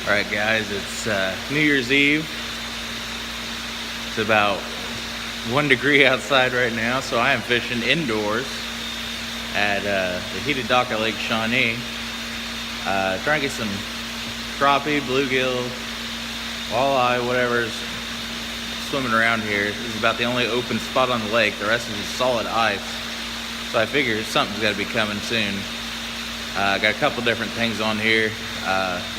Alright guys, it's New Year's Eve. It's about 1 degree outside right now, so I am fishing indoors at the heated dock at Lake Shawnee. Trying to get some crappie, bluegill, walleye, whatever's swimming around here. This is about the only open spot on the lake. The rest is just solid ice. So I figure something's got to be coming soon. Got a couple different things on here.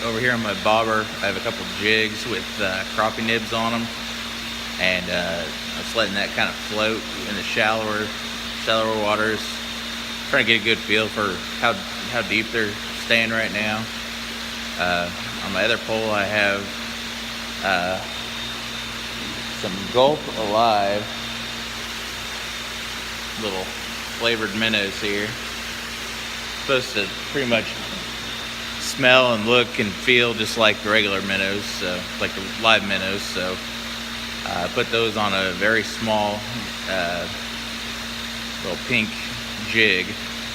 Over here on my bobber, I have a couple jigs with crappie nibs on them, and I'm just letting that kind of float in the shallower waters. Trying to get a good feel for how deep they're staying right now. On my other pole, I have some Gulp Alive little flavored minnows here. Supposed to pretty much smell and look and feel just like the regular minnows, so like the live minnows. So I put those on a very small little pink jig,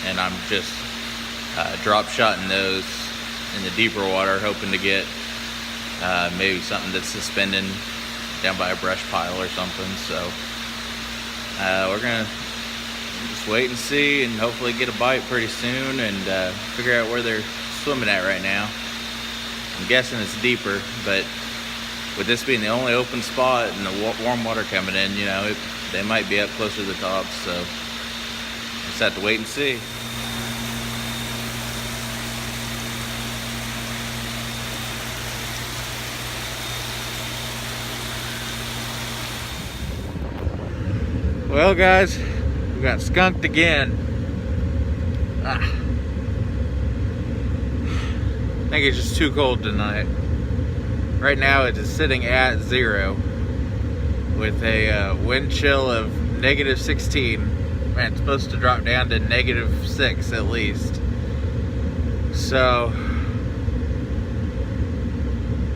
and I'm just drop shotting those in the deeper water, hoping to get maybe something that's suspending down by a brush pile or something. So we're gonna just wait and see, and hopefully get a bite pretty soon, and figure out where they're swimming at right now. I'm guessing it's deeper, but with this being the only open spot and the warm water coming in, you know, they might be up closer to the top, so just have to wait and see. Well guys, we got skunked again. I think it's just too cold tonight. Right now it is sitting at 0 with a wind chill of -16. Man, it's supposed to drop down to -6 at least. So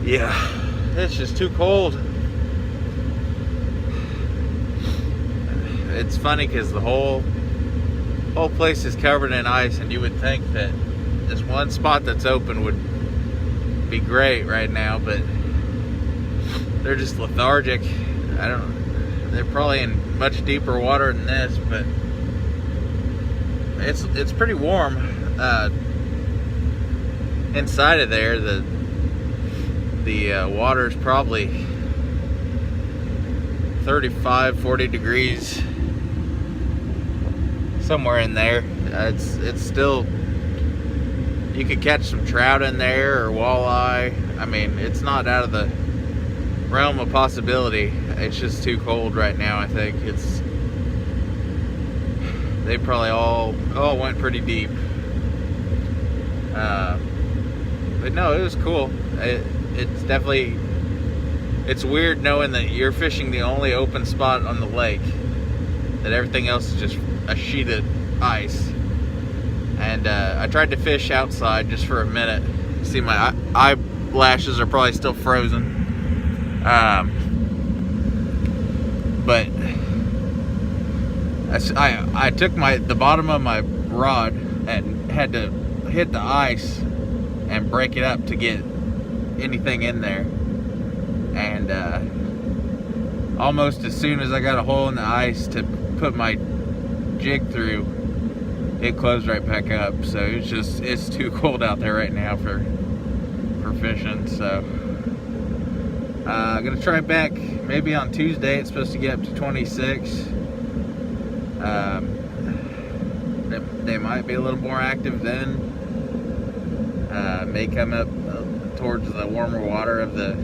yeah, it's just too cold. It's funny because the whole place is covered in ice, and you would think that this one spot that's open would be great right now, but they're just lethargic. They're probably in much deeper water than this, but it's pretty warm inside of there. The water's probably 35-40 degrees, somewhere in there. It's still, you could catch some trout in there or walleye. I mean, it's not out of the realm of possibility. It's just too cold right now. I think they probably all went pretty deep. But no, it was cool. It's definitely, it's weird knowing that you're fishing the only open spot on the lake, that everything else is just a sheet of ice. And I tried to fish outside just for a minute. See, my eyelashes are probably still frozen. But I took the bottom of my rod and had to hit the ice and break it up to get anything in there. And almost as soon as I got a hole in the ice to put my jig through, it closed right back up. So it's too cold out there right now for fishing. So I'm gonna try back maybe on Tuesday. It's supposed to get up to 26. They might be a little more active then. May come up towards the warmer water of the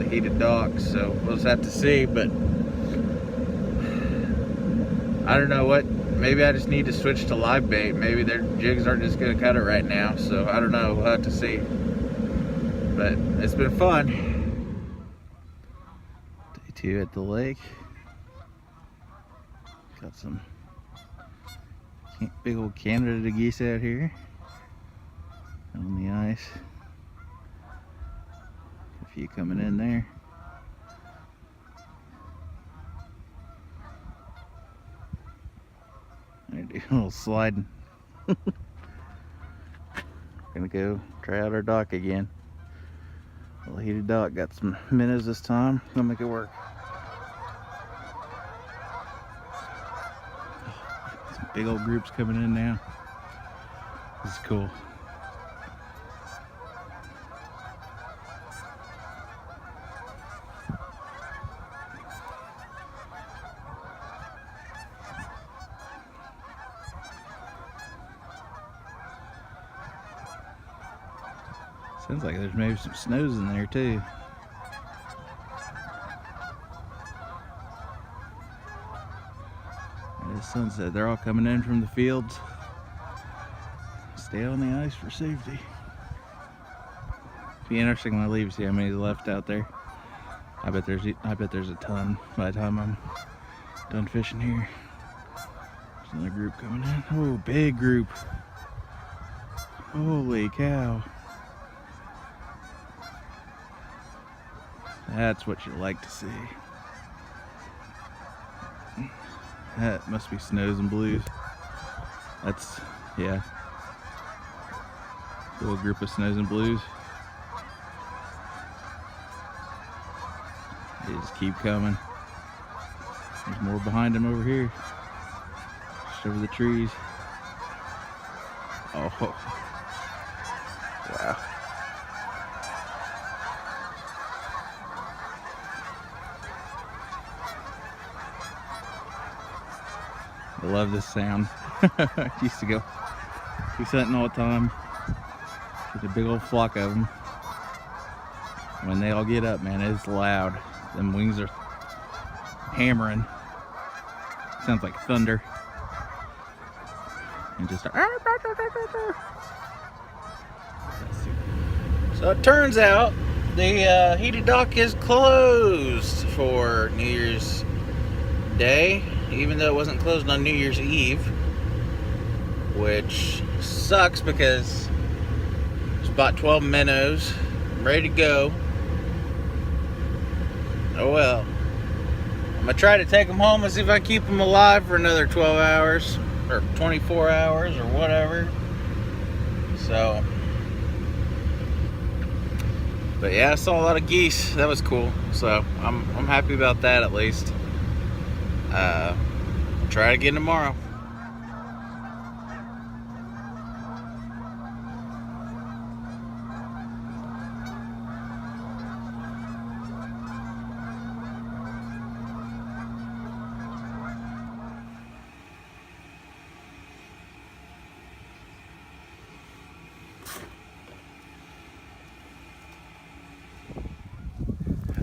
heated dock, so we'll just have to see. But I don't know what, maybe I just need to switch to live bait. Maybe their jigs aren't just gonna cut it right now, so I don't know, we'll have to see. But it's been fun. Day 2 at the lake. Got some big old Canada geese out here on the ice. A few coming in there. I do a little sliding. Gonna go try out our dock again. Little heated dock, got some minnows this time. Gonna make it work. Some big old groups coming in now. This is cool. Sounds like there's maybe some snows in there too. And it's sunset. They're all coming in from the fields. Stay on the ice for safety. Be interesting when I leave, see how many's left out there. I bet there's a ton by the time I'm done fishing here. There's another group coming in. Oh, big group. Holy cow. That's what you like to see. That must be snows and blues. That's, yeah. Little group of snows and blues. They just keep coming. There's more behind them over here. Just over the trees. Oh. Wow. I love this sound. I used to go goose hunting all the time. There's a big old flock of them. When they all get up, man, it's loud. Them wings are hammering. Sounds like thunder. And just so it turns out the heated dock is closed for New Year's Day, even though it wasn't closed on New Year's Eve, which sucks because there's about 12 minnows. I'm ready to go. Oh well. I'm gonna try to take them home and see if I keep them alive for another 12 hours or 24 hours or whatever. So, but yeah, I saw a lot of geese. That was cool. So I'm happy about that at least. Try it again tomorrow.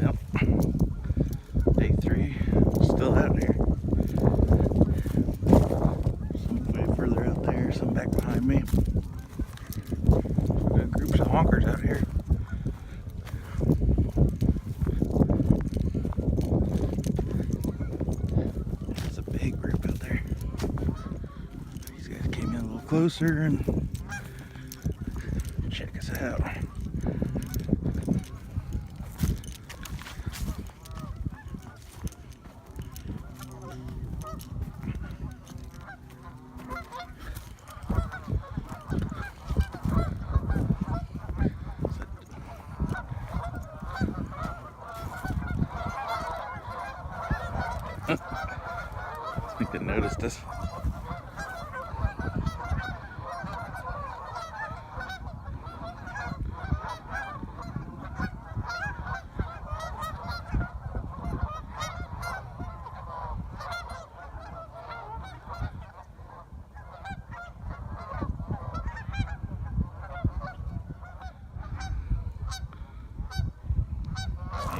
Yep. Day 3, still out here. Some way further out there, some back behind me. We've got groups of honkers out here. There's a big group out there. These guys came in a little closer and check us out. I think they noticed us.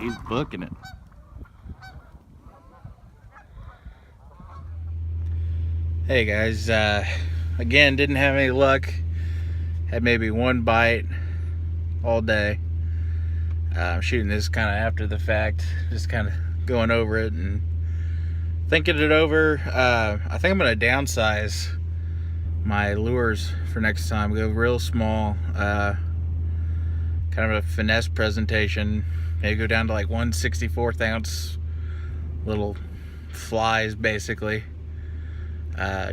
He's booking it. Hey guys, again, didn't have any luck. Had maybe one bite all day. I'm shooting this kind of after the fact, just kind of going over it and thinking it over. I think I'm gonna downsize my lures for next time. Go real small, kind of a finesse presentation. Maybe go down to like 1/64 ounce little flies, basically.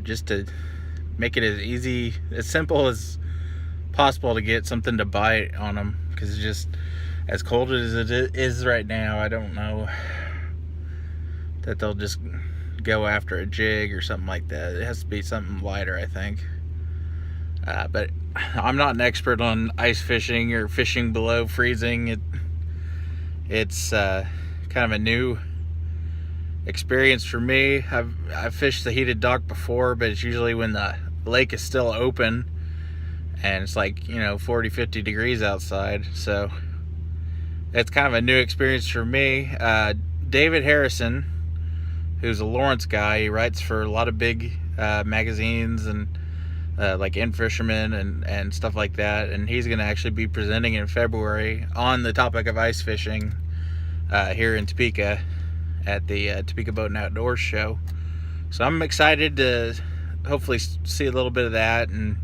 Just to make it as simple as possible to get something to bite on them, because it's just as cold as it is right now. I don't know that they'll just go after a jig or something like that. It has to be something lighter, I think. But I'm not an expert on ice fishing or fishing below freezing. It's kind of a new experience for me. I've fished the heated dock before, but it's usually when the lake is still open and it's like 40-50 degrees outside. So it's kind of a new experience for me. David Harrison, who's a Lawrence guy, he writes for a lot of big magazines and like In Fisherman and stuff like that, and he's going to actually be presenting in February on the topic of ice fishing here in Topeka at the Topeka Boat and Outdoors show. So I'm excited to hopefully see a little bit of that and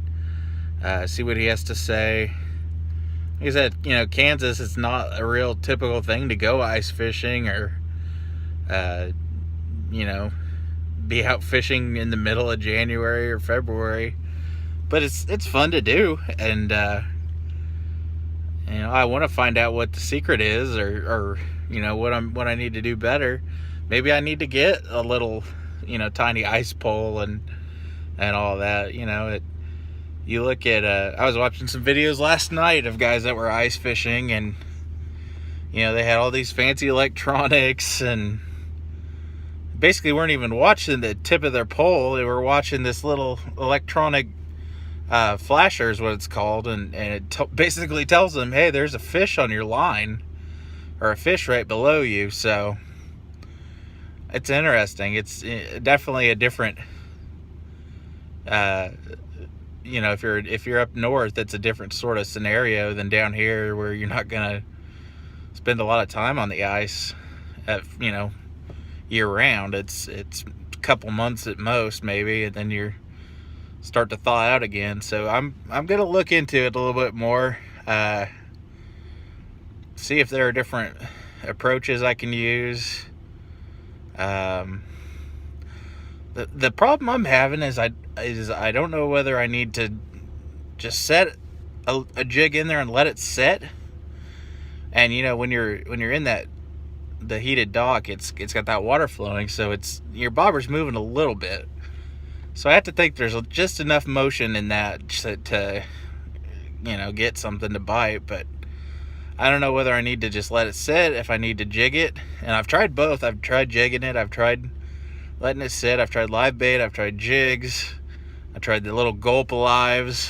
see what he has to say. Like I said, Kansas, it's not a real typical thing to go ice fishing or be out fishing in the middle of January or February, but it's fun to do. And I want to find out what the secret is, or what I need to do better. Maybe I need to get a little tiny ice pole and all that. You look at I was watching some videos last night of guys that were ice fishing, and they had all these fancy electronics and basically weren't even watching the tip of their pole. They were watching this little electronic flasher is what it's called, and it basically tells them, hey, there's a fish on your line or a fish right below you. So it's interesting. It's definitely a different if you're up north, it's a different sort of scenario than down here, where you're not gonna spend a lot of time on the ice year round. It's a couple months at most, maybe, and then you're start to thaw out again. So I'm gonna look into it a little bit more, see if there are different approaches I can use. The problem I'm having is I don't know whether I need to just set a jig in there and let it set. And when you're in the heated dock, it's got that water flowing, so your bobber's moving a little bit. So I have to think there's just enough motion in that to get something to bite. But I don't know whether I need to just let it sit, if I need to jig it. And I've tried both. I've tried jigging it, I've tried letting it sit, I've tried live bait, I've tried jigs, I tried the little gulp lives.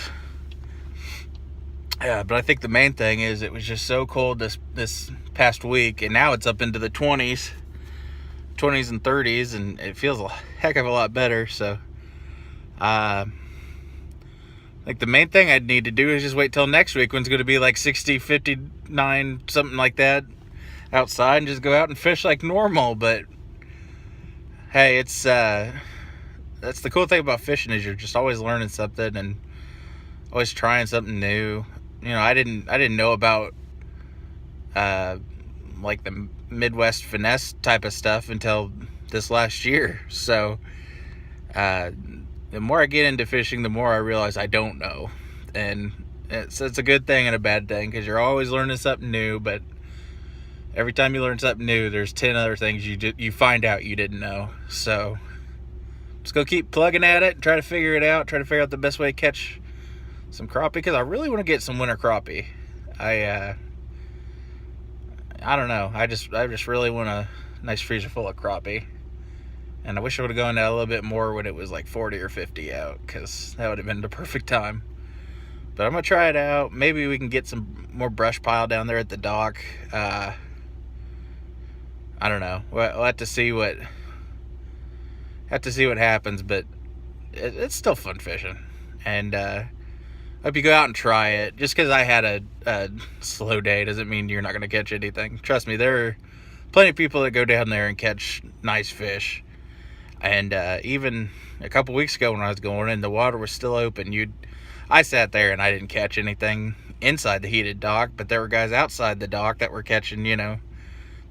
Yeah, but I think the main thing is it was just so cold this past week, and now it's up into the 20s and 30s, and it feels a heck of a lot better. So I think the main thing I'd need to do is just wait till next week, when it's going to be like 60, 59, something like that outside, and just go out and fish like normal. But hey, it's that's the cool thing about fishing, is you're just always learning something and always trying something new. I didn't know about like the Midwest finesse type of stuff until this last year. So the more I get into fishing, the more I realize I don't know, and it's a good thing and a bad thing, because you're always learning something new. But every time you learn something new, there's 10 other things you find out you didn't know. So just go keep plugging at it, try to figure it out, try to figure out the best way to catch some crappie, because I really want to get some winter crappie. I don't know. I just really want a nice freezer full of crappie. And I wish I would have gone out a little bit more when it was like 40 or 50 out, because that would have been the perfect time. But I'm going to try it out. Maybe we can get some more brush pile down there at the dock. I don't know. We'll have to see what happens, but it's still fun fishing. And hope you go out and try it. Just because I had a slow day doesn't mean you're not going to catch anything. Trust me, there are plenty of people that go down there and catch nice fish. And even a couple weeks ago when I was going and the water was still open, I sat there and I didn't catch anything inside the heated dock, but there were guys outside the dock that were catching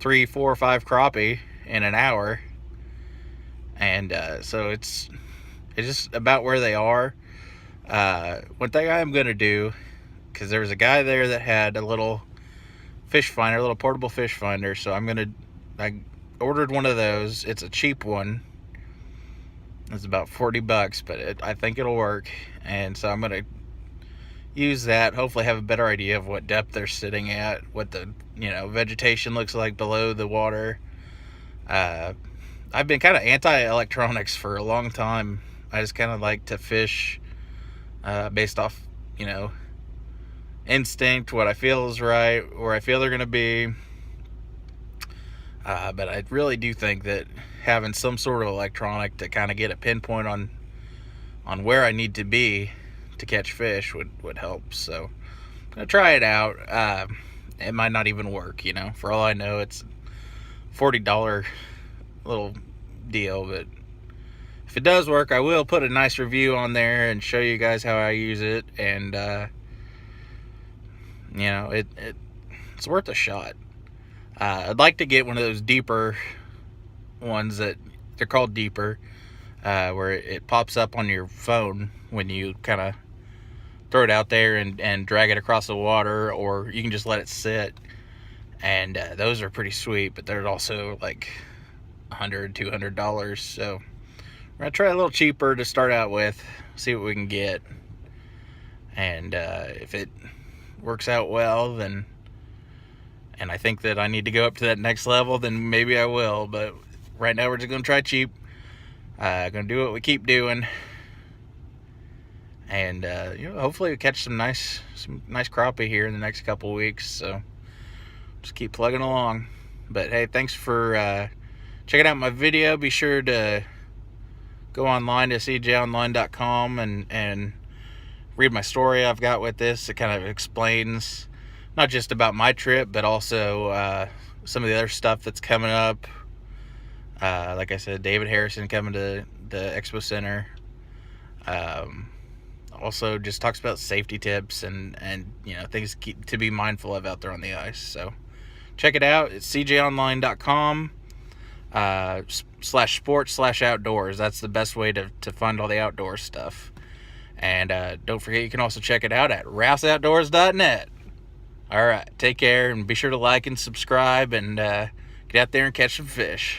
3, 4, 5 crappie in an hour. And so it's just about where they are. One thing I am going to do because there was a guy there that had a little fish finder, a little portable fish finder. So I ordered one of those. It's a cheap one. It's about $40, but I think it'll work. And so I'm gonna use that, hopefully have a better idea of what depth they're sitting at, what the vegetation looks like below the water. I've been kind of anti-electronics for a long time. I just kind of like to fish based off instinct, what I feel is right, where I feel they're gonna be. But I really do think that having some sort of electronic to kind of get a pinpoint on where I need to be to catch fish would help. So I'm gonna try it out. It might not even work, for all I know. It's $40 little deal, but if it does work, I will put a nice review on there and show you guys how I use it. And it's worth a shot. I'd like to get one of those deeper ones that they're called deeper, where it pops up on your phone when you kind of throw it out there and drag it across the water, or you can just let it sit. And those are pretty sweet, but they're also like $100, $200. So we're gonna try a little cheaper to start out with, see what we can get. And if it works out well, then, and I think that I need to go up to that next level, then maybe I will. But right now we're just gonna try cheap. Gonna do what we keep doing, and hopefully we catch some nice crappie here in the next couple weeks. So just keep plugging along. But hey, thanks for checking out my video. Be sure to go online to cjonline.com and read my story I've got with this. It kind of explains not just about my trip, but also some of the other stuff that's coming up. Like I said, David Harrison coming to the Expo Center. Also just talks about safety tips and things to be mindful of out there on the ice. So check it out. It's cjonline.com /sports/outdoors. That's the best way to find all the outdoor stuff. And don't forget, you can also check it out at rouseoutdoors.net. All right, take care, and be sure to like and subscribe, and get out there and catch some fish.